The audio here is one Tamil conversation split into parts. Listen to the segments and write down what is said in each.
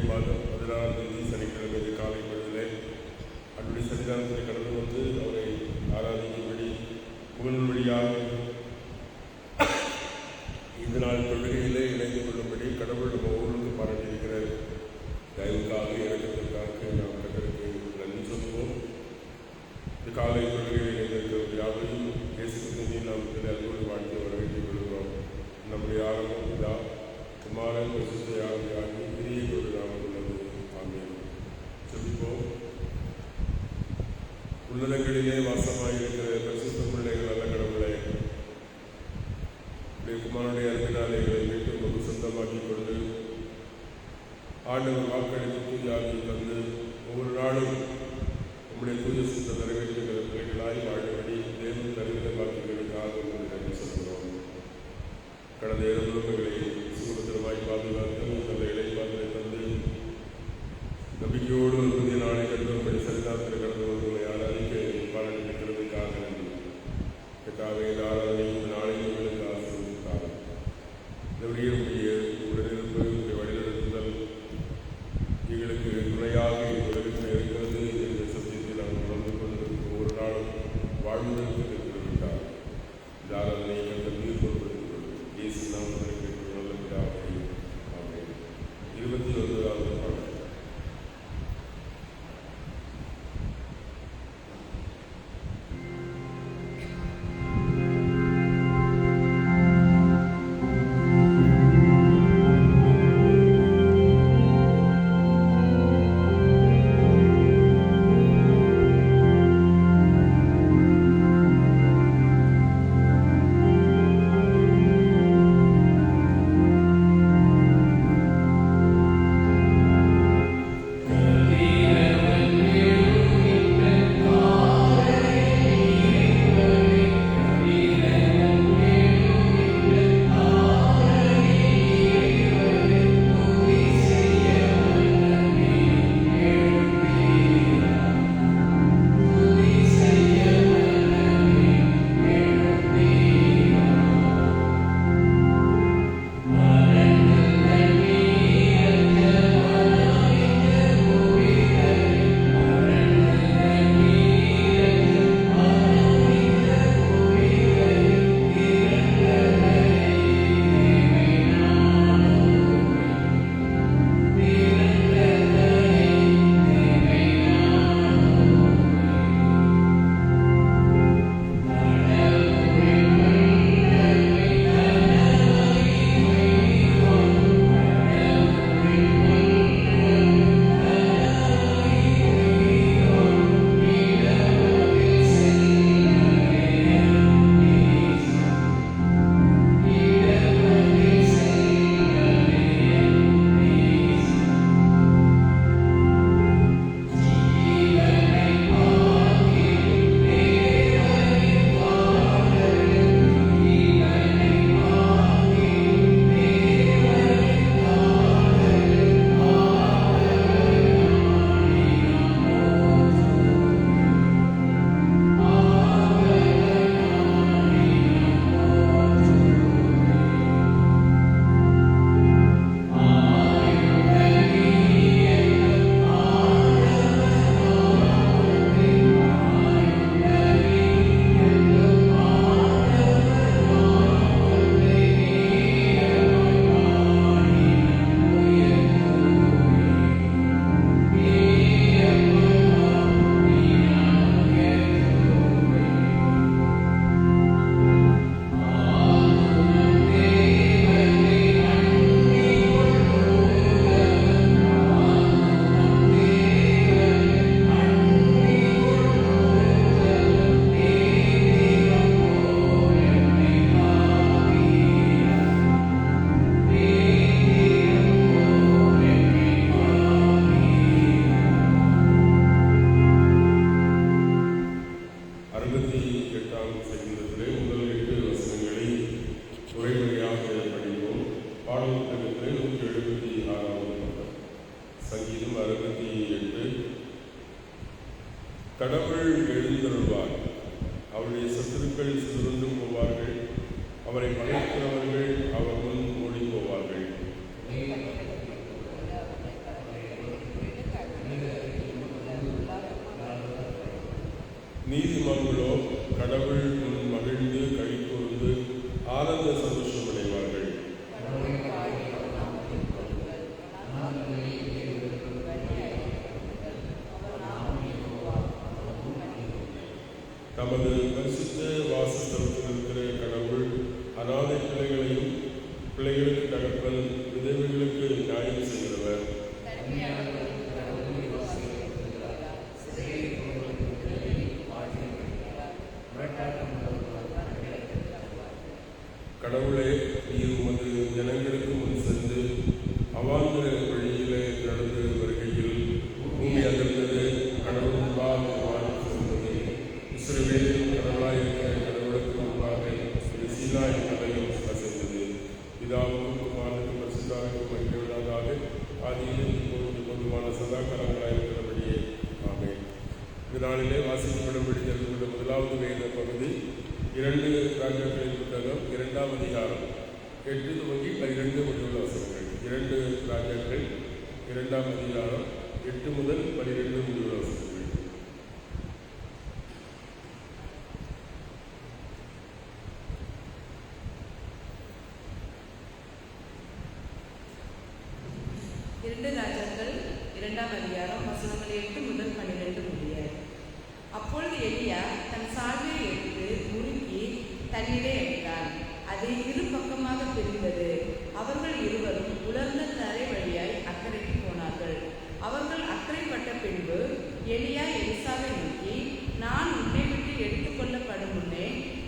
மாதம் 16ஆம் தேதி சனிக்கிழமை காலை பொழுதிலே அன்றைய சன்னிதானத்தில் கடந்து வந்து அவரை ஆராதிக்கும்படி புகழ் வழியாக இந்த நாள் தொழுகையிலே இணைந்து கொள்ளும்படி கடவுள் நம்ம ஒவ்வொருக்கு பாராட்டியிருக்கிற தயவுக்காக இறக்கத்திற்காக நாம் கட்டளைக்கு நன்றி சொல்லுவோம். இந்த காலை தொழுகையில் இணைந்திருக்கிற யாவையும் இயேசுவின் நாமத்தில் அன்போடு வாழ்த்து வரவேற்றுக் கொள்கிறோம். நம்முடைய ஆரம்பம் இதா குமாரன் ஆகி பிரியத்தோடு நாம் உள்ளது. ஆமென். சொல்லிப்போம். உள்ளடங்களிலே வாசமாயிருக்கிற பரிசுத்த பிள்ளைகள் நல்ல கடவுளை குமாரனுடைய அன்பினாலைகளை மீண்டும் ஒரு சொந்தமாக்கிக் கொண்டு ஆண்டவர் வாக்களித்து பூஜாவில் தந்து ஒவ்வொரு நாளும் நம்முடைய பூஜை சித்த நிறைவேற்றுகிற பிள்ளைகளாய் வாழபடி தேவன் தருகிற வாக்குகளுக்காக உங்களுக்கு நன்றி சொல்கிறோம். கடந்த 7 வருடங்களை சுகபத்திரமாய் பாதுகாத்து நல்ல இடைப்பாதலை தந்து நம்பிக்கையோடு ஒரு புதிய நாளை கண்டுபடி சரிதாரத்தில் கடந்து வந்து ஆராதிக்க பாராட்டி நிற்கிறதுக்காக நன்றி. இந்த ஆராதனையும் நாளையும் உங்களுக்கு ஆசிர்வதித்தார். நம்முடைய உடனிருப்பு வழிநடத்துதல் எங்களுக்கு துணையாக உலகத்தில் இருக்கிறது என்ற சத்தியத்தை நாம் உணர்ந்து கொண்டு ஒவ்வொரு நாளும் வாழ்வுகளுக்கு பெற்றுவிட்டார். இந்த ஆராதனை கண்ட நீர் பொருட்படுத்திக் கொண்டு இயேசு நாமத்தை பெற்று நல்ல விடாவை. ஆமென். 21வது பாடல். கடவுள் எழுந்தருள்வார், அவருடைய சத்துருக்கள் சுருண்டு போவார்கள், அவரை பகைக்கிறவர்கள் அவர் முன் ஓடி போவார்கள். நீதிமான்களோ கடவுள் முன் மகிழ்ந்து கழி கூர்ந்து ஆனந்த சந்தோஷம் அடைவார்கள். தமது பரிசுத்த வாசஸ்தலத்தில் இருக்கிற கடவுள் அநாதை பிள்ளைகளையும் பிள்ளைகளுக்கு தகப்பன் விதவைகளுக்கு நியாயம் செய்கிறவர். கடவுளே, நீர் உமது ஜனங்களுக்கு முன் சென்று அவாந்திர வழியிலே நடந்து வருகையில் பூமி அதிர்ந்தது, கடவுள் முன்பாக சென்றது. இஸ்ரவேலின் கடவுளாயிருக்கிற கடவுளுக்கு முன்பாக சீனாய் மலையும் அசைந்தது. பிதாவுக்கும் குமாரனுக்கும் பரிசுத்தாவிற்கும் மகிழ்வுள்ளதாக ஆதியிலே பொதுவான சதாகாரங்களாயிருக்கிறபடியே ஆமென். இந்த நாளிலே வாசிக்கப்படும் தெரிந்துள்ள முதலாவது வேத பகுதி 2 ராஜாக்களின் புத்தகம் 2ஆம் அதிகாரம் 8 துவங்கி 12 முடிவுள்ள வசனங்கள். 2 ராஜாக்கள் 2ஆம் அதிகாரம் 8 முதல் 12 முடிவுள்ள வசனங்கள். ராஜாக்கள் 2ஆம் அதிகாரம் வசனங்கள் 8 முதல் 12 முடிய. அப்பொழுது எலியா தன் சால்வையை எடுத்து முறுக்கி தண்ணீரை எடுத்தான். அது இரு பக்கமாக பிரிந்தது. அவர்கள் இருவரும் உலர்ந்த தரை வழியாய் அக்கறைக்கு போனார்கள். அவர்கள் அக்கறைப்பட்ட பின்பு எலியா எலிசாவை நோக்கி, நான் உன்னை விட்டு எடுத்துக்கொள்ளப்படும் முன்னே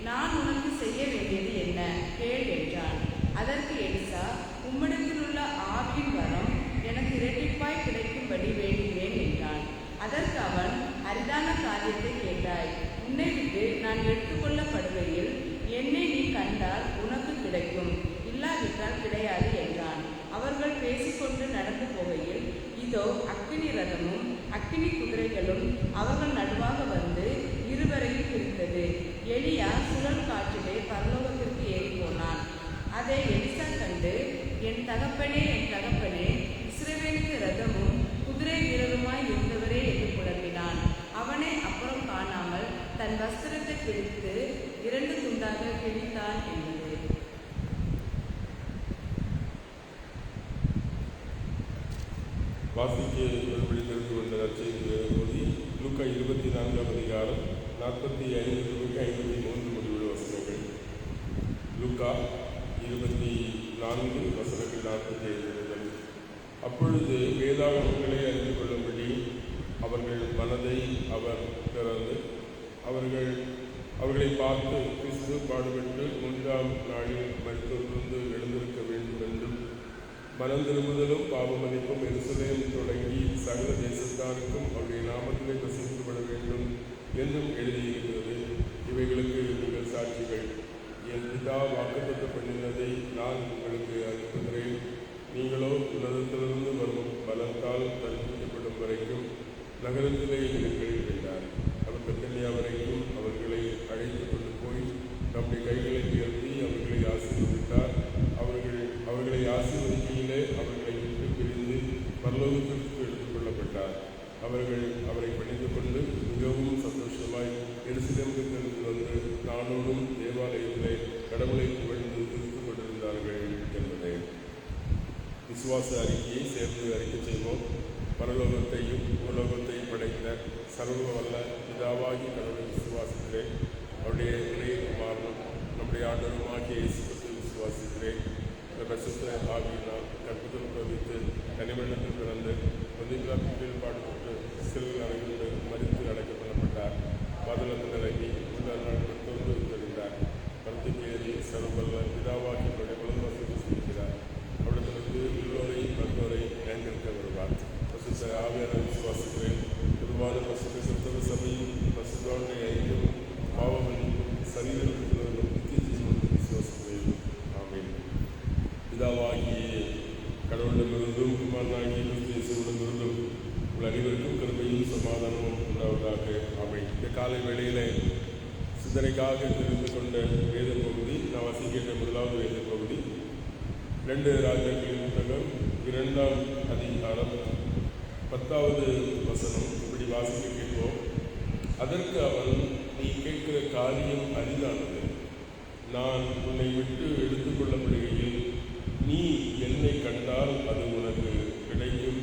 நான் உனக்கு செய்ய வேண்டியது என்ன கேள் என்றான். அதற்கு எலிசா, உம்மிடத்தில் உள்ள ஆவியின் வரம் எனக்கு இரட்டிப்பாய் கிடைக்கும்படி வேண்டுகிறேன் என்றான். அதற்கு அவன், அரிதான காரியத்தை கேட்டாய். உன்னை விட்டு நான் எடுத்துக்கொள்ளப்படுகையில் என்னை நீ கண்டால் உனக்கு கிடைக்கும், இல்லாவிட்டால் கிடையாது என்றான். அவர்கள் பேசிக்கொண்டு நடந்து போகையில் இதோ அக்கினி ரதமும் அக்கினி குதிரைகளும் அவர்கள் நடுவாக வந்து இருவரையும் பிரித்தது. எலியா சுழல் காற்றிலே பரலோகத்திற்கு ஏறி போனான். அதை எலிசா கண்டு, என் தகப்பனே, என் தகப்பனே, இஸ்ரவேலுக்கு ரதமும் குதிரை வீரருமாய் இருந்தவரே என்று புலம்பினான். அவனை அப்புறம் காணாமல் தன் வஸ்திரத்தை பிரித்து 2 துண்டாக கிழித்தான் என்பது. வாசிக்க தெரிந்து கொண்ட நற்செய்தி லூக்கா 24ஆம் அதிகாரம் 45 முதல் 53 முடிவுள்ள வசனங்கள். லூக்கா 24 வசனங்கள் 45 முதல். அப்பொழுது வேதாகமங்களை அறிந்து கொள்ளும்படி அவர்கள் மனதை அவர் திறந்து அவர்களை பார்த்து, கிறிஸ்து பாடுபட்டு 3ஆம் நாளில் மரித்தோரிலிருந்து எழுந்திருக்க வேண்டும் என்றும் மனம் திரும்புதலும் பாவமன்னிப்பும் எருசலேம் தொடங்கி சகல தேசத்தாருக்கும் அவருடைய நாமத்திலே பிரசிக்கப்பட வேண்டும் என்றும் எழுதியிருக்கிறது. இவைகளுக்கு நீங்கள் சாட்சிகள். என் பிதா வாக்குத்தத்தம் பண்ணினதை நான் உங்களுக்கு அறிவிக்கிறேன். நீங்களோ உலகத்திலிருந்து வரும் பலத்தால் தரிப்பிக்கப்படும் வரைக்கும் நகரத்திலே இருங்கள் என்றார். அவர் பெத்தனியா வரைக்கும் அவர்களை அழைத்து கொண்டு போய் நம்முடைய கைகளை உயர்த்தி அவர்களை ஆசீர்வதித்தார். அவர்களை ஆசீர்வதிக்கையிலே அவர்களை விட்டு பிரிந்து பரலோகத்திற்கு எடுத்துக் கொள்ளப்பட்டார். அவர்கள் அவரை பணிந்து கொண்டு மிகவும் சந்தோஷமாய் எருசலேமுக்கு வந்து நானோடும் தேவாலயத்திலே கடவுளை புகழ்ந்து திருத்திக் கொண்டிருந்தார்கள் என்பதே. விசுவாச அறிக்கையை சேர்ந்து அறிக்கை செய்வோம். பரலோகத்தையும் பூலோகத்தையும் படைத்த சர்வ வல்ல பிதாவாகி கடவுளை விசுவாசிக்கிறேன். அவருடைய ஒரே குமாரனும் நம்முடைய ஆண்டவருமாகிய இயேசு கிறிஸ்துவை விசுவாசிக்கிறேன். பரிசுத்த ஆவியினால் கற்பித்தல் பிரவித்து தனிமண்டலத்தில் பிறந்து பொதுப்பில் பாடுபட்டு சிறு அறையில் மறித்து அடைக்கப் பண்ணப்பட்டார். பாதளத்தில் இறங்கி 3ஆம் நாள் தொடர்ந்து தெரிந்தார். கருத்துக்கேறி சர்வல்ல பிதாவாகி குழந்தை செய்கிறார். அவரிடத்திலிருந்து எல்லோரையும் மருத்துவரை தேர்ந்தெடுக்க வருவார். பரிசுத்த ஆவியான விசுவாசிக்கிறேன். பொதுவான பரிசுத்த கிறிஸ்தவ சபையும் பரிசுத்தோடைய ஐக்கியம் பாவமன்னிப்பும் சரீரத்திலும் நித்திய ஜீவனும் விசுவாசிக்கிறேன். ஆமென். பிதாவாகிய கடவுளிடமிருந்தும் குமாரனாகிய இயேசுவிடமிருந்தும் உங்கள் அனைவருக்கும் கிருபையும் சமாதானமும் உண்டாவதாக. ஆமென். இந்த காலை வேளையிலே சிந்தனைக்காக தெரிந்து கொண்ட வேத பகுதி, நான் வாசிக்கின்ற முதலாவது வேத பகுதி 2 ராஜாக்களின் புத்தகம் 2ஆம் அதிகாரம் 10வது வசனம். இப்படி வாசிக்க கேட்போம். அதற்கு அவன், நீ கேட்கிற காரியம் அரிதானது. நான் உன்னை விட்டு எடுத்துக்கொள்ளப்படுகையில் நீ என்னை கண்டால் அது உனக்கு கிடைக்கும்,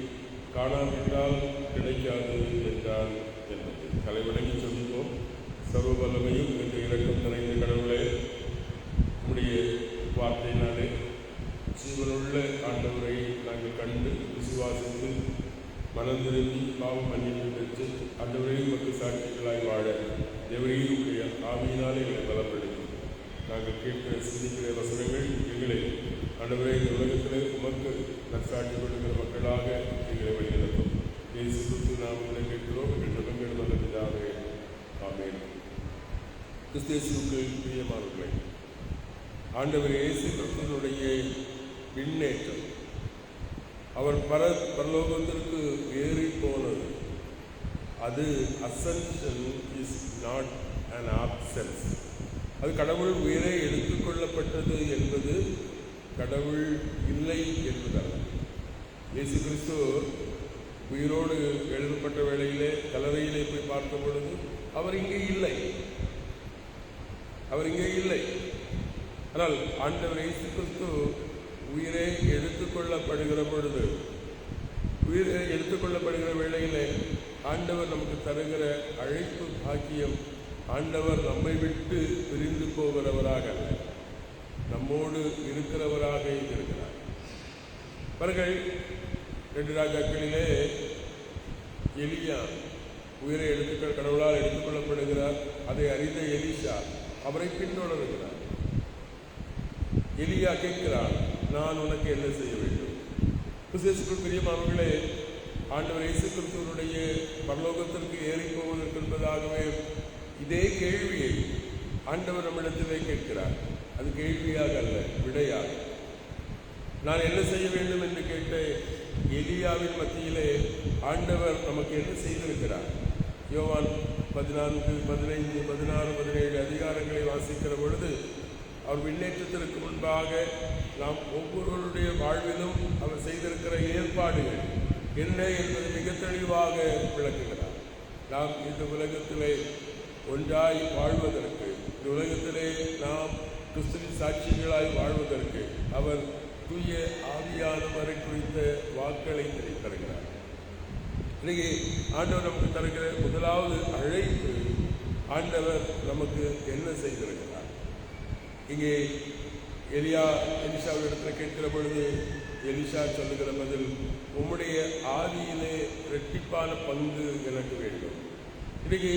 காணாவிட்டால் கிடைக்காது என்றான் என்பது. தலைவணங்கி சொல்லுவோம். சர்வ வல்லமையும் இந்த இரக்கம் நிறைந்த கடவுளே, உம்முடைய வார்த்தையினாலே ஜீவனுள்ள ஆண்டவரை நாங்கள் கண்டு விசுவாசித்து மனம் திரும்பி பாவம் மன்னிப்பு பெற்று ஆண்டவரையும் மக்கள் சாட்சிகளாய் வாழ தேவரையுடைய ஆவியினாலே எங்களை பலப்படுத்தி நாங்கள் கேட்கிற சிந்திக்கிற வசனங்கள் எங்களை ஆண்டவரை இந்த உலகத்தில் உமக்கு நற்சாட்சி கொடுக்கிற மக்களாக எங்களை வழிநடத்தும். இயேசு கிறிஸ்து நாமத்திலே கேட்கிறோம். எங்கள் ஜெபங்கள் நல்ல பிதாவே, ஆமென். கிறிஸ்து பிரியமானவர்களே, ஆண்டவர் இயேசு கிறிஸ்துவினுடைய விண்ணேற்றம், அவர் பரலோகத்திற்கு ஏறி போனது, அது ascension is not an absence. அது கடவுள் உயிரை எடுத்துக்கொள்ளப்பட்டது என்பது கடவுள் இல்லை என்பதல்ல. இயேசு கிறிஸ்து உயிரோடு எழுதப்பட்ட வேளையிலே கல்லறையிலே போய் பார்த்த பொழுது அவர் இங்கே இல்லை. ஆனால் ஆண்டவர் இயேசு கிறிஸ்து உயிரை எடுத்துக்கொள்ளப்படுகிற பொழுது, உயிரை எடுத்துக்கொள்ளப்படுகிற வேளையிலே ஆண்டவர் நமக்கு தருகிற அழைப்பு பாக்கியம், ஆண்டவர் நம்மை விட்டு பிரிந்து போகிறவராக அல்ல, நம்மோடு இருக்கிறவராக இருக்கிறார். அவர்கள் 2 ராஜாக்களிலே எலியா உயிரை கடவுளால் எடுத்துக்கொள்ளப்படுகிறார். அதை அறிந்த எலிஷா அவரை பின்தொடர்கிறார். எலியா கேட்கிறார், நான் உனக்கு என்ன செய்ய வேண்டும்? பிரியமானவர்களே, ஆண்டவர் இயேசு கிறிஸ்துவினுடைய பரலோகத்திற்கு ஏறி போவதற்கு என்பதாகவே இதே கேள்வியை ஆண்டவர் நம்மிடத்திலே கேட்கிறார். அது கேள்வியாக அல்ல, விடையாக. நான் என்ன செய்ய வேண்டும் என்று கேட்ட எலியாவின் மத்தியிலே ஆண்டவர் நமக்கு என்ன செய்திருக்கிறார்? யோவான் 14, 15, 16, 17 அதிகாரங்களை வாசிக்கிற பொழுது அவர் விண்ணேற்றத்திற்கு முன்பாக நாம் ஒவ்வொருவருடைய வாழ்விலும் அவர் செய்திருக்கிற ஏற்பாடுகள் என்ன என்பது மிக தெளிவாக விளக்குகிறார். நாம் இந்த உலகத்திலே ஒன்றாய் வாழ்வதற்கு, இந்த உலகத்திலே நாம் கிறிஸ்துவின் சாட்சிகளாய் வாழ்வதற்கு அவர் தூய ஆவியானவரை குறித்த வாக்களை தருகிறார். இன்னைக்கு ஆண்டவர் நமக்கு தருகிற முதலாவது அழைப்பு, ஆண்டவர் நமக்கு என்ன செய்திருக்கிறார்? இங்கே எலிஷாவிடத்தில் கேட்கிற பொழுது எலிஷா சொல்லுகிற பதில், உம்முடைய ஆவியிலே இரட்டிப்பான பங்கு எனக்கு வேண்டும். இன்னைக்கு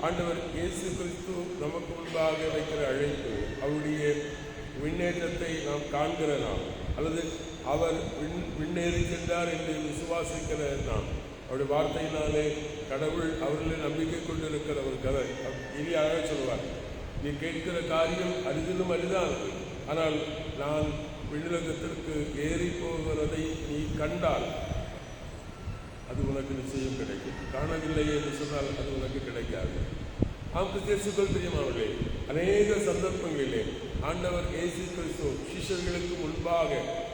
ஆண்டவர் இயேசு கிறிஸ்து நமக்கு முன்பாக வைக்கிற அழைப்பு, அவருடைய விண்ணேற்றத்தை நாம் காண்கிற நாம், அல்லது அவர் விண்ணேறி சென்றார் என்று விசுவாசிக்கிற நாம், அவருடைய வார்த்தையினாலே கடவுள் அவர்களில் நம்பிக்கை கொண்டிருக்கிற ஒரு கதை. எலியாக சொல்லுவார், நீ கேட்கிற காரியம் அரிதிலும் அரிதானது, ஆனால் நான் விண்ணுலகத்திற்கு ஏறி போகிறதை நீ கண்டால் அது உனக்கு நிச்சயம் கிடைக்கும். காணவில்லை என்று சொன்னால் அது உனக்கு கிடைக்காது. கிறிஸ்துவுக்குள் பிரியமானவர்களே, அநேக சந்தர்ப்பங்களிலே ஆண்டவர் இயேசு கிறிஸ்து சிஷ்யர்களுக்கு முன்பாக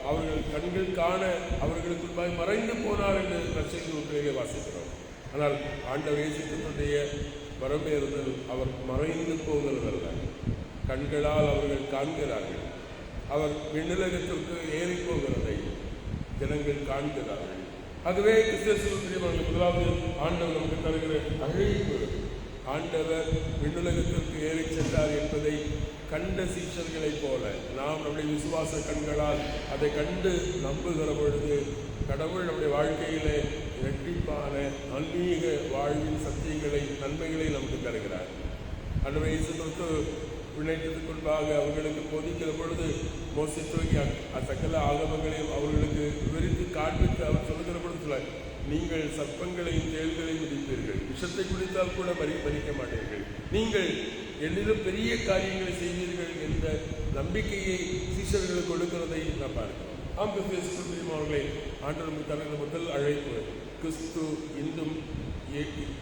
அவர்கள் கண்கள் காண அவர்களுக்கு முன்பாக மறைந்து போனார் என்று நற்செய்தி நூல்களிலே வாசிக்கிறோம். ஆனால் ஆண்டவர் இயேசு கிறிஸ்துடைய வரம்பேறுதல் அவர் மறைந்து போகிறதல்ல, கண்களால் அவர்கள் காண்கிறார்கள். அவர் விண்ணுலகத்திற்கு ஏறி போகிறதை ஜனங்கள் காண்கிறார்கள். ஆகவே கிறிஸ்துவுக்குள் முதலாவது ஆண்டவர் நமக்கு தருகிற அழைப்பு, ஆண்டவர் விண்ணுலகத்திற்கு ஏறி சென்றார் என்பதை கண்ட சீஷர்களைப் போல நாம் நம்முடைய விசுவாச கண்களால் அதை கண்டு நம்புகிற பொழுது கடவுள் நம்முடைய வாழ்க்கையிலே இரட்டிப்பான ஆன்மீக வாழ்வின் சத்தியங்களை, நன்மைகளை நமக்கு தருகிறார். ஆண்டவர் இயேசு கிறிஸ்து விண்ணேற்றத்துக்கு முன்பாக அவர்களுக்கு போதிக்கிற பொழுது மோசே துவங்கி சகல ஆகமங்களையும் அவர்களுக்கு விவரித்து காண்பித்து அவர் சொல்லுகிற பொழுது, நீங்கள் சர்ப்பங்களையும் தேள்களையும் மிதிப்பீர்கள், விஷத்தை குடித்தால் கூட மறிக்க மாட்டீர்கள், நீங்கள் எண்ணிலும் பெரிய காரியங்களை செய்வீர்கள் என்ற நம்பிக்கையை சீஷர்களுக்கு கொடுக்கிறதை நாம் பார்க்கிறோம். அவர்களை ஆண்டவருக்கு தருகிற முதல் அழைப்பு, கிறிஸ்து இன்றும்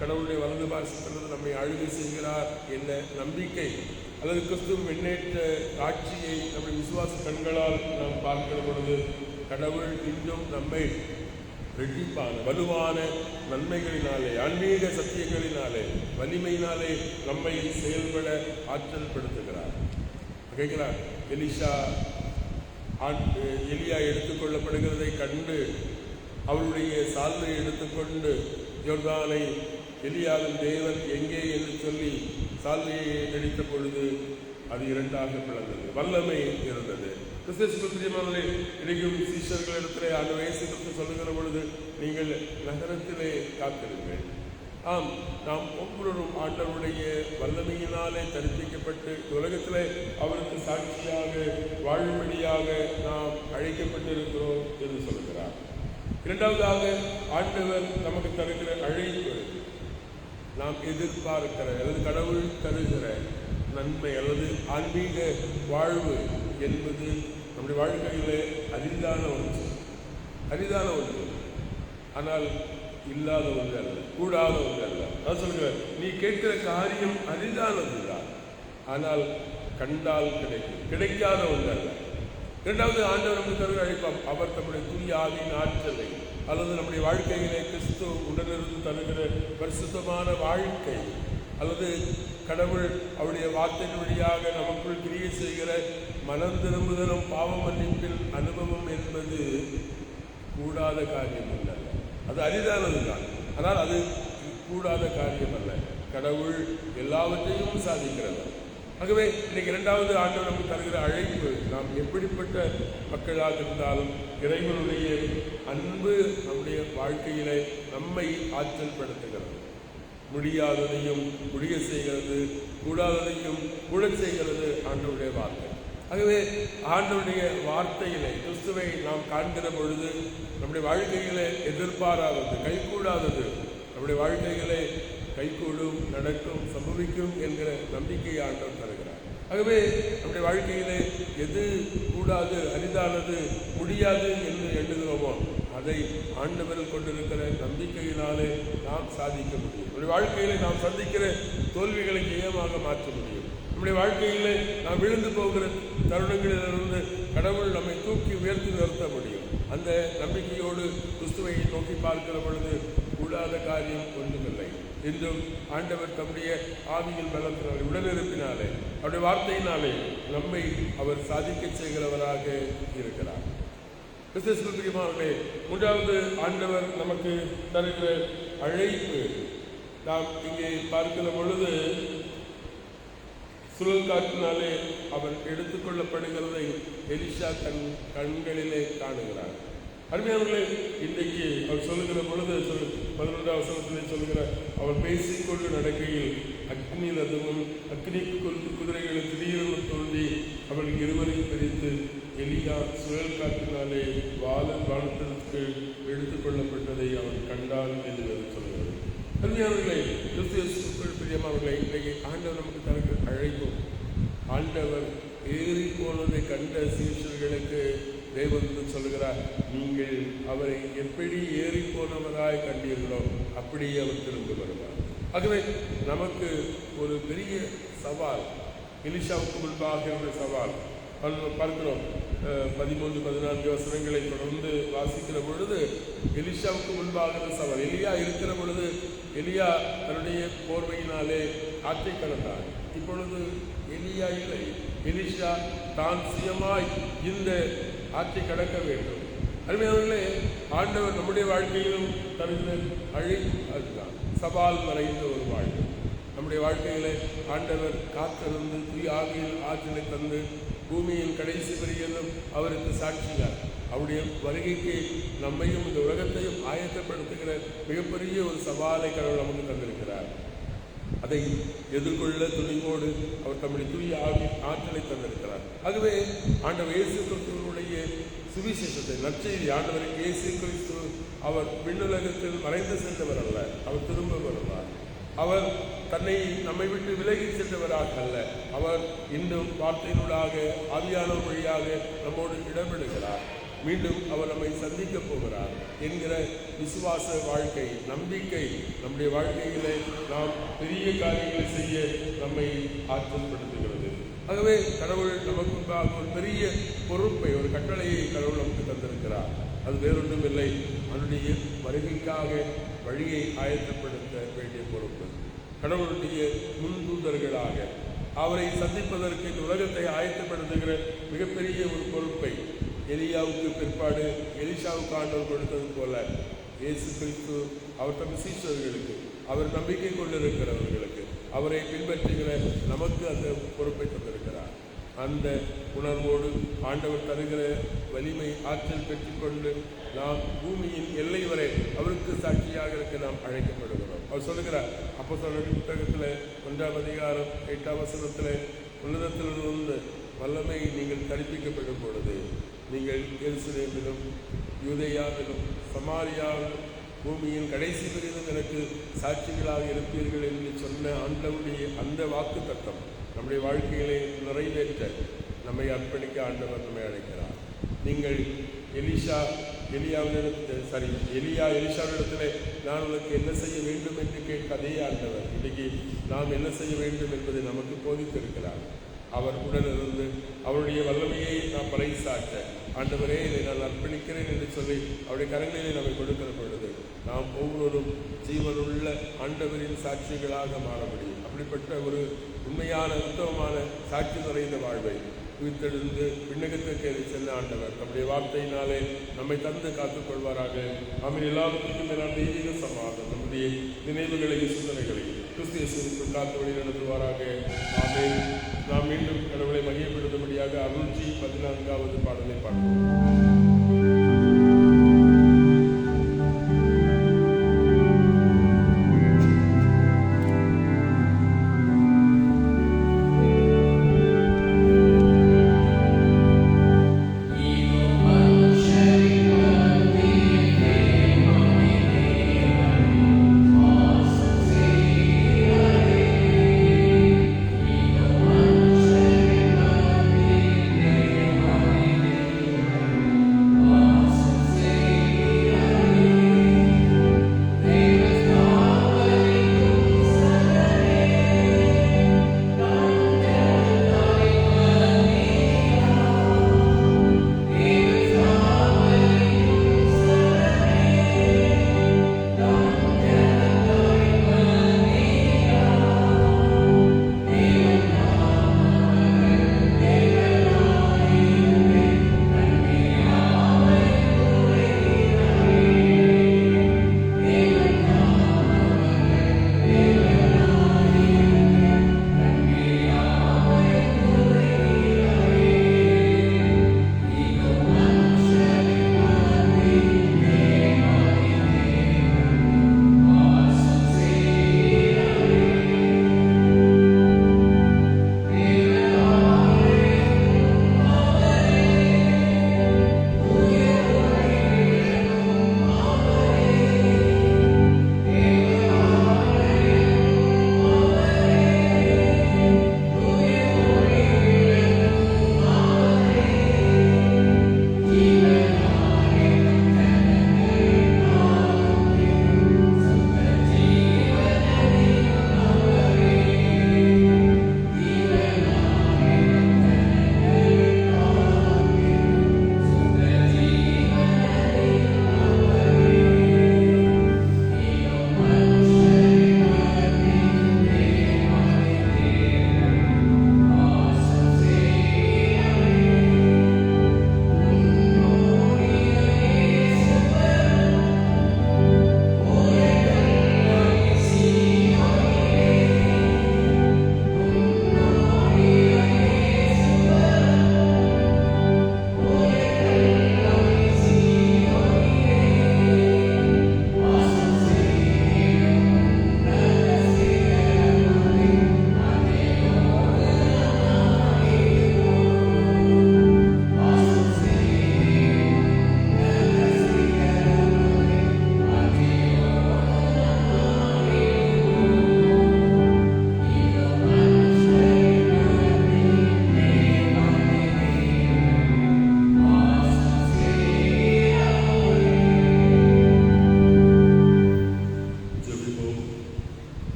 கடவுளுடைய வலது பாசத்திலிருந்து நம்மை ஆளுகை செய்கிறார் என்ற நம்பிக்கை, அல்லது கிறிஸ்து முன்னேற்ற காட்சியை நம்முடைய விசுவாச கண்களால் நாம் பார்க்கிற பொழுது கடவுள் இன்னும் நம்மை ரெட்டிப்பான வலுவான நன்மைகளினாலே, ஆன்மீக சத்தியங்களினாலே, வலிமையினாலே நம்மை செயல்பட ஆற்றல் படுத்துகிறார். கேட்கிறார், எலியா எடுத்துக்கொள்ளப்படுகிறதை கண்டு அவருடைய சால்வை எடுத்துக்கொண்டு யோர்தானை எலியாவின் தேவன் எங்கே என்று சொல்லி சால்வையை அடித்த பொழுது அது இரண்டாக பிளந்தது. வல்லமை இருந்தது. கிறிஸ்துவிலே இன்றைக்கும் சீஷர்களிடத்திலே ஆண்டவர் இயேசு கிறிஸ்து சொல்லுகிற பொழுது, நீங்கள் நகரத்திலே காத்திருங்கள். ஆம், நாம் ஒவ்வொருவரும் ஆண்டவருடைய வல்லமையினாலே தரிப்பிக்கப்பட்டு உலகத்திலே அவருக்கு சாட்சியாக வாழும்படியாக நாம் அழைக்கப்பட்டிருக்கிறோம் என்று சொல்கிறார். இரண்டாவதாக, ஆண்டவர் நமக்கு தருகிற அழைப்பு, நாம் எதிர்பார்க்கிற அல்லது கடவுள் தருகிற நன்மை அல்லது ஆன்மீக வாழ்வு என்பது நம்முடைய வாழ்க்கையிலே அரிதான ஒன்று, ஆனால் இல்லாத ஒன்று அல்ல, கூடாத ஒன்று அல்ல. நான் சொல்கிறேன், நீ கேட்கிற காரியம் அரிதானதுதான், ஆனால் கண்டால் கிடைக்காத ஒன்று அல்ல. இரண்டாவது, ஆண்டவர் நமக்கு தருகிற அழைப்பாம், அவர் தம்முடைய தூய ஆவியின் ஆற்றலை அல்லது நம்முடைய வாழ்க்கையிலே கிறிஸ்து உடனிருந்து தருகிற பரிசுத்தமான வாழ்க்கை அல்லது கடவுள் அவருடைய வார்த்தையின் வழியாக நமக்குள் கிரியை செய்கிற மனம் திரும்புதலும் பாவ மன்னிப்பின் அனுபவம் என்பது கூடாத காரியம் அல்ல. அது அரிதானதுதான், ஆனால் அது கூடாத காரியம் அல்ல. கடவுள் எல்லாவற்றையும் சாதிக்கிறது. ஆகவே இன்னைக்கு இரண்டாவது ஆண்டவர் நமக்கு தருகிற அழைப்பு, நாம் எப்படிப்பட்ட மக்களாக இருந்தாலும் இறைவனுடைய அன்பு நம்முடைய வாழ்க்கையிலே நம்மை ஆற்றல் படுத்துகிறது. முடியாததையும் முடிய செய்கிறது, கூடாததையும் கூட செய்கிறது ஆண்டவருடைய வார்த்தை. ஆகவே ஆண்டவருடைய வார்த்தையிலே கிறிஸ்துவை நாம் காண்கிற பொழுது நம்முடைய வாழ்க்கையிலே எதிர்பாராதது, கைகூடாதது நம்முடைய வாழ்க்கையிலே கைகூடும், நடக்கும், சம்பவிக்கும் என்கிற நம்பிக்கையை ஆண்டவர் தருகிறார். ஆகவே நம்முடைய வாழ்க்கையிலே எது கூடாது, அரிதானது, முடியாது என்று எண்ணுகிறோமோ அதை ஆண்டவரில் கொண்டிருக்கிற நம்பிக்கையினாலே நாம் சாதிக்க முடியும். நம்முடைய வாழ்க்கையிலே நாம் சந்திக்கிற தோல்விகளை ஜெயமாக மாற்ற முடியும். நம்முடைய வாழ்க்கையிலே நாம் விழுந்து போகிற தருணங்களிலிருந்து கடவுள் நம்மை தூக்கி உயர்த்தி நிறுத்த முடியும். அந்த நம்பிக்கையோடு கிறிஸ்துவை நோக்கி பார்க்கிற பொழுது கூடாத காரியம் ஒன்றுமில்லை. இன்றும் ஆண்டவர் தம்முடைய ஆவியில் பலத்தினாலே, உடனிருப்பினாலே, அவருடைய வார்த்தையினாலே நம்மை அவர் சாதிக்க செய்கிறவராக இருக்கிறார். கிறிஸ்துவிலே மூன்றாவது ஆண்டவர் நமக்கு தருகிற அழைப்பு, நாம் இங்கே பார்க்கிற பொழுது சுழல் காற்றினாலே அவர் எடுத்துக்கொள்ளப்படுகிறதை எலிஷா தன் கண்களிலே காணுகிறார். அருமையானவர்களே, இன்றைக்கு அவர் சொல்லுகிற பொழுது 11ஆம் வசனத்திலே சொல்லுகிற, அவர் பேசிக்கொண்டு நடக்கையில் அக்னி ரதமும் அக்னி குதிரைகளை திடீரென தோன்றி அவர்கள் இருவரையும் பிரித்து எலியா சுழல் காற்றினாலே வானத்திற்கு எடுத்துக்கொள்ளப்பட்டதை அவன் கண்டான் என்று சொல்லுகிறது. அருமையானவர்களே, கிறிஸ்துவுக்குள் பிரியமானவர்களே, இன்றைக்கு ஆண்டவர் நமக்கு தனக்கு அழைக்கும். ஆண்டவர் ஏறி போனதை கண்ட சீஷர்களுக்கு தேவன் சொல்கிறார், நீங்கள் அவரை எப்படி ஏறி போனவராய் கண்டீர்களோ அப்படியே அவர் திரும்ப வருவார். ஆகவே நமக்கு ஒரு பெரிய சவால், எலிஷாவுக்கு முன்பாக சவால் பார்க்கிறோம். 13-14 வசனங்களை தொடர்ந்து வாசிக்கிற பொழுது எலிஷாவுக்கு முன்பாக சவால். எலியா இருக்கிற பொழுது எலியா தன்னுடைய போர்வையினாலே ஆற்றை கடந்தார். இப்பொழுது எலியா இல்லை, எலிஷா தான் சுயமாய் இந்த ஆற்றை கடக்க வேண்டும். அருமையானவர்களே, ஆண்டவர் நம்முடைய வாழ்க்கையிலும் தருகிற அழைப்பு அதுதான், சவால் மறைந்த ஒரு வாழ்க்கை. நம்முடைய வாழ்க்கையிலே ஆண்டவர் காத்திருந்து தூய ஆவியில் ஆற்றலை தந்து பூமியின் கடைசி வரையிலும் அவருக்கு சாட்சியார். அவருடைய வருகைக்கு நம்மையும் இந்த உலகத்தையும் ஆயத்தப்படுத்துகிற மிகப்பெரிய ஒரு சவாலை கடவுள் நமக்கு தந்திருக்கிறார். அதை எதிர்கொள்ள துணிவோடு அவர் தம்முடைய தூய ஆற்றலை தந்திருக்கிறார். ஆகவே ஆண்டவர் இயேசு கிறிஸ்துவனுடைய சுவிசேஷத்தை, நற்செய்தி, ஆண்டவர் இயேசு கிறிஸ்து அவர் விண்ணுலகத்தில் மறைந்து சென்றவர் அல்ல, அவர் திரும்ப வருவார். அவர் தன்னை நம்மை விட்டு விலகி சென்றவராக அல்ல, அவர் இன்னும் வார்த்தையினூடாக ஆவியானவர் வழியாக நம்மோடு இடம்பெறுகிறார். மீண்டும் அவர் நம்மை சந்திக்க போகிறார் என்கிற விசுவாச வாழ்க்கை, நம்பிக்கை நம்முடைய வாழ்க்கையிலே நாம் பெரிய காரியங்களை செய்ய நம்மை ஆற்றல்படுத்துகிறது. ஆகவே கடவுள் நமக்கு முன்பாக ஒரு பெரிய பொறுப்பை, ஒரு கட்டளையை கடவுள் நமக்கு தந்திருக்கிறார். அது வேறொன்றும் இல்லை, அவனுடைய வருகைக்காக வழியை ஆயத்தப்படுத்த வேண்டிய பொறுப்பு. கடவுளுடைய முன்தூதர்களாக அவரை சந்திப்பதற்கு இந்த உலகத்தை ஆயத்தப்படுத்துகிற மிகப்பெரிய ஒரு பொறுப்பை எலியாவுக்கு பிற்பாடு எலிஷாவுக்கு ஆண்டவர் கொடுத்தது போல இயேசு கிறிஸ்து அவர் தம் சீஷர்களுக்கு, அவர் நம்பிக்கை கொண்டிருக்கிறவர்களுக்கு, அவரை பின்பற்றுகிற நமக்கு அந்த பொறுப்பை தந்திருக்கிறார். அந்த உணர்வோடு ஆண்டவர் தருகிற வலிமை, ஆற்றல் பெற்றுக்கொண்டு நாம் பூமியின் எல்லை வரை அவருக்கு சாட்சியாக இருக்க நாம் அழைக்கப்படுகிறோம். அவர் சொல்லுகிறார் அப்போஸ்தலர் புத்தகத்தில் 1ஆம் அதிகாரம் 8ஆம் வசனத்தில், உன்னதத்திலிருந்து வல்லமை நீங்கள் கற்பிக்கப்படும் பொழுது நீங்கள் எருசலேமிலும் யூதேயாவிலும் சமாரியாவிலும் பூமியின் கடைசி பிரிவிலும் எனக்கு சாட்சிகளாக இருப்பீர்கள் என்று சொன்ன ஆண்டவருடைய அந்த வாக்கு தத்தம் நம்முடைய வாழ்க்கைகளை நிறைவேற்ற நம்மை அர்ப்பணிக்க ஆண்டவர் நம்மை அழைக்கிறார். நீங்கள் எலிஷாவிடத்தில் நான் உனக்கு என்ன செய்ய வேண்டும் என்று கேட்க அதே ஆண்டவர் இன்றைக்கு நாம் என்ன செய்ய வேண்டும் என்பதை நமக்கு போதித்திருக்கிறார். அவர் உடனிருந்து அவருடைய வல்லமையை நாம் பறைசாற்ற, ஆண்டவரே இதை நான் அர்ப்பணிக்கிறேன் என்று சொல்லி அவருடைய கரங்களிலே நம்மை கொடுக்கிற பொழுது நாம் ஒவ்வொருவரும் ஜீவனுள்ள ஆண்டவரின் சாட்சிகளாக மாற முடியும். அப்படிப்பட்ட ஒரு உண்மையான உத்தமமான சாட்சி நிறைந்த வாழ்வை உயிர்த்தெழுந்து விண்ணகத்திற்கு செல்ல ஆண்டவர் நம்முடைய வார்த்தையினாலே நம்மை தந்து காத்துக்கொள்வாராக. ஆமென். எல்லாவற்றுக்கும் மேலான தெய்வீக சமாதானம் நம்முடைய நினைவுகளையும் சிந்தனைகளையும் கிறிஸ்து இயேசுவுக்குள் காத்து வழி நடத்துவாராக. ஆமென். நாம் மீண்டும் கடவுளை மகிமைப்படுத்தும்படியாக அருள்ஜி 14வது பாடலை பாடுவோம்.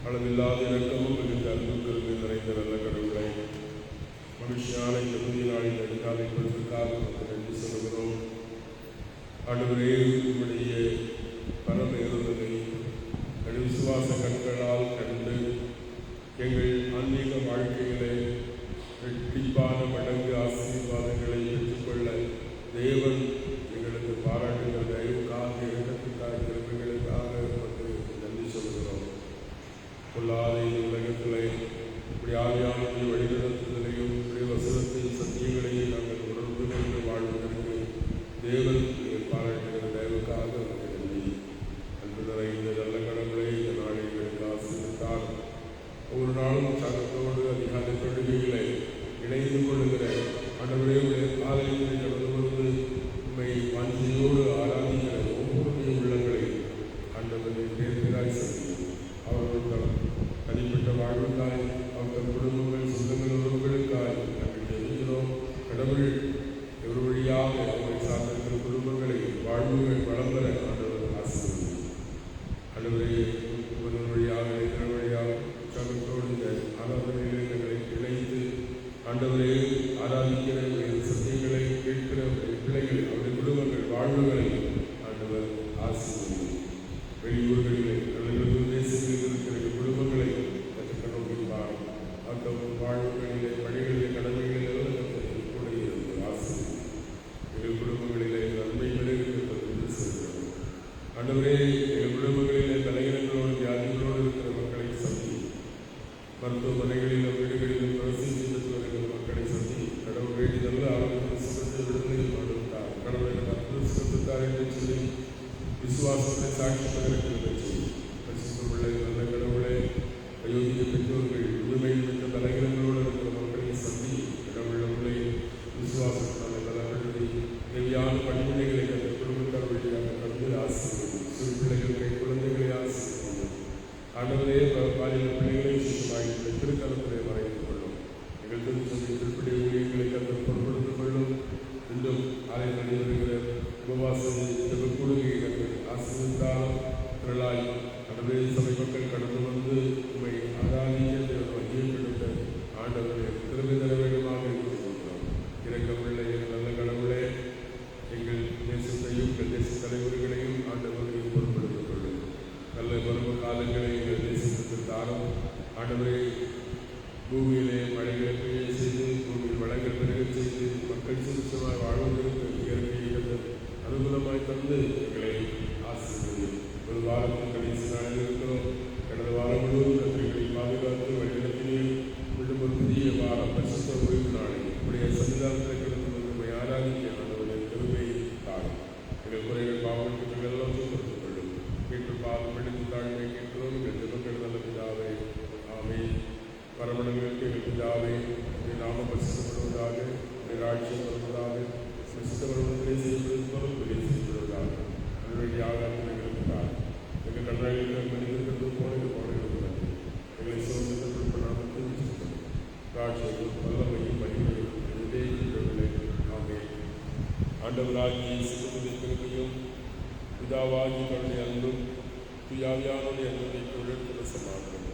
அளவில்லாத இரக்கமும் மிகுந்த அன்பும் நிறைந்த நல்ல மகிழ்ச்சியான இந்த புதிய நாளில் அதிகாலை பொழுதுக்காக நமக்கு நன்றி சொல்கிறோம். ஆண்டவரே, உங்களுடைய பரம இருந்ததை விசுவாச கண்களால் கண்டு எங்கள் ஆன்மீக வாழ்க்கையிலே வெற்றிப்பான மடங்கு ஆசீர்வாதங்களை பெற்றுக்கொள்ள தேவன் எங்களுக்கு பாராட்டுகிற தயவுக்காக, இறக்கத்துக்காக, கிருபைகளுக்காக நமக்கு நன்றி சொல்கிறோம். பொல்லாத இந்த உலகத்திலே இப்படி ஆவியானவருடைய வழிநடத்துதலையும் இப்படி வசனத்தின் சத்தியங்களையும் நாங்கள் உணர்ந்து கொண்டு வாழ்வதற்கு தேவன் பாராட்டுகிற தயவுக்காக நமக்கு நன்றி. அன்பு நிறைந்த நல்ல கடவுளை இந்த நாளில் எங்களுக்கு ஆசீர்வதித்தார். ஒவ்வொரு நாளும் சகத்தோடு அதிகாலை தொழுகைகளை இணைந்து கொள்ளுகிற ஆண்டவரே, ஆலயத்தை கடந்து வந்து உண்மை வாஞ்சியோடு ஆராதிக்கிற ஒவ்வொருடைய உள்ளங்களையும் ஆண்டவரை பேருக்காய் செய்யும். அவர்கள் தனிப்பட்ட வாழ்வுக்காய், அவர்கள் குடும்பங்கள், சொந்தங்கள், உறவுகளுக்காய் நாங்கள் ஜெபிக்கிறோம். கடவுள் ஒரு வழியாக அவரை சார்ந்திருக்கிற குடும்பங்களை வாழ்வுகள் வளம் பெற ஆண்டவர் ஆசீர்வதிக்கும். ஆண்டவரை ஒரு வழியாக இதர வழியாக உற்சாகத்தோடு இந்த ஆராதனைகளை எங்களை இணைத்து ஆண்டவரை ஆராதிக்கிற சத்தியங்களை கேட்கிற பிள்ளைகள், அவருடைய குடும்பங்கள், வாழ்வுகளை ஆண்டவர் ஆசீர்வதிக்கும். வெளியூர்களிலே நல்ல தேசங்களில் இருக்கிற குடும்பங்களை கற்றுக்க நோக்கிப்பார். அந்த வாழ்வுகளிலே, பணிகளிலே, கடமைகளில் கூட இருந்து ஆசீர்வதிக்கும். எங்கள் குடும்பங்களிலே நன்மைகளே இருக்கிறது சொல்கிறோம். ஆண்டவரே, எங்கள் குடும்பங்களிலே பலகீனங்களோடு வியாதிகளோடு இருக்கிற மக்களை சந்தி, மருத்துவமனைகளிலும் வீடுகளிலும் பிரசித்தி வருகிற மக்களை சந்தி. கடவுள் வேண்டி நல்ல ஆரோக்கிய சுகத்தை விடுதலை கொடுத்தார். கடவுளை அற்புத சுகத்தார் என்று சொல்லி விசுவாசத்தை சாட்சி பகிர்ந்து பிள்ளை நல்ல கடவுளை அயோத்திய பெற்றோர்கள் உரிமையில் மிக்க பலகீனங்களோடு இருக்கிற மக்களை சந்தி. கடவுள் உள்ளே விசுவாசத்தால் பலப்படுத்தி தேவையான பணிவிடைகளை அந்த குடும்பத்தார் வழியாக கண்டு ஆசீர்வதிக்கும். சிறு பிள்ளைகள், கை குழந்தைகளை ஆசீர்வதிக்கும். ஆண்டவரே, பாலியல் பிள்ளைகளை சுத்தமாக திருக்கலத்திலே மறைத்துக் கொள்ளும். எங்கள் திருச்சபை திருப்படி ஊழியர்களை கண்டு பொருட்படுத்திக் கொள்ளும். இன்றும் ஆலயம் நடைபெறுகிற உபவாச கூடுகையை கண்டு ஆசீர்வதித்தாலும் திரளாய் கடவுளே, சபை மக்கள் கடந்து வந்து உண்மை ஆராதிக்க ஐயப்படுத்த ஆண்டவரை திரும்பி தர வேண்டுமாக இருக்கிறோம். இறக்கமுள்ள நல்ல கடவுளே, எங்கள் தேசத்தையும் எங்கள் தேச தலைவர்களையும் ஆண்டவரையும் பொருட்படுத்திக் கொள்ளும். நல்ல பருவ காலங்களை எங்கள் தேசத்திற்கு தாரும். ஆண்டவரை பூமியிலே மழைகளை பெய்ய செய்து, பூமியில் வளங்கள் பெருக செய்து, மக்கள் சுத்தமாக வாழ்வதற்கு இயற்கையை அனுகூலமாய் தந்து எங்களை ஆசீர்வதியும். ஒரு வாரத்தின் கடைசி நாளில் இருக்கிறோம். கடந்த வாரம் முழுவதும் நன்றிகளை பாதுகாத்து வழிநடத்தினேன். மீண்டும் ஒரு புதிய வாரம் பரிசுத்த ஓய்வு நாளில் உடைய சன்னிதானத்தில் கிடந்து நம்மை ஆராதிக்க ஆண்டவருடைய பெருமையை தாரும். எங்கள் குறைகள் பாவங்களுக்கு எல்லாம் பொறுத்துக் கொள்ளும். கேட்டு பாவம் எடுத்து தாழ்மை கேட்கிறோம். எங்கள் ஜெபங்கள் நல்ல பிதாவே, ஆமென். பரமண்டலங்களுக்கு எங்கள் பிதாவே, உடைய நாமம் பரிசுத்தப்படுவதாக, உடைய ராஜ்யம் வருவதாக, பரிசுத்தப்படுவதிலே செய்யப்படுவது போல உதவி செய்யப்படுவதாக. அதனுடைய ஆகாரத்தில் எங்களுக்கு தாரும். எங்கள் கண்ணாடிகள் மனிதர்களுக்கு போனது எங்களை சோதனை நாமத்தில் ராஜ்யம் வல்லமையும் மகிமையும் எழுதே. ஆமென். ஆண்டவராகிய சிறுமையும் பிதாவாகி தன்னுடைய அன்பும் துயாவியானுடைய அன்பை தொழிற்குள்ள சமாதானம்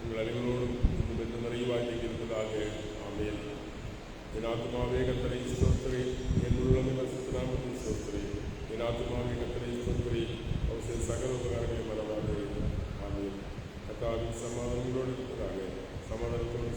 உங்கள் அனைவரோடும் இன்னும் எந்த நிறைவாக இருப்பதாக. ஆமென். என் ஆத்மாவே கர்த்தரை ஸ்தோத்திரி, என் உள்ளமே பரிசுத்த நாமத்தை ஸ்தோத்திரி. என் ஆத்மாவே கர்த்தரை ஸ்தோத்திரி, அவர் சகல உபகாரங்களை மறவாதே. ஆமென். கர்த்தாவின் சமாதானங்களோடு இருப்பதாக. சமாதானத்தோடு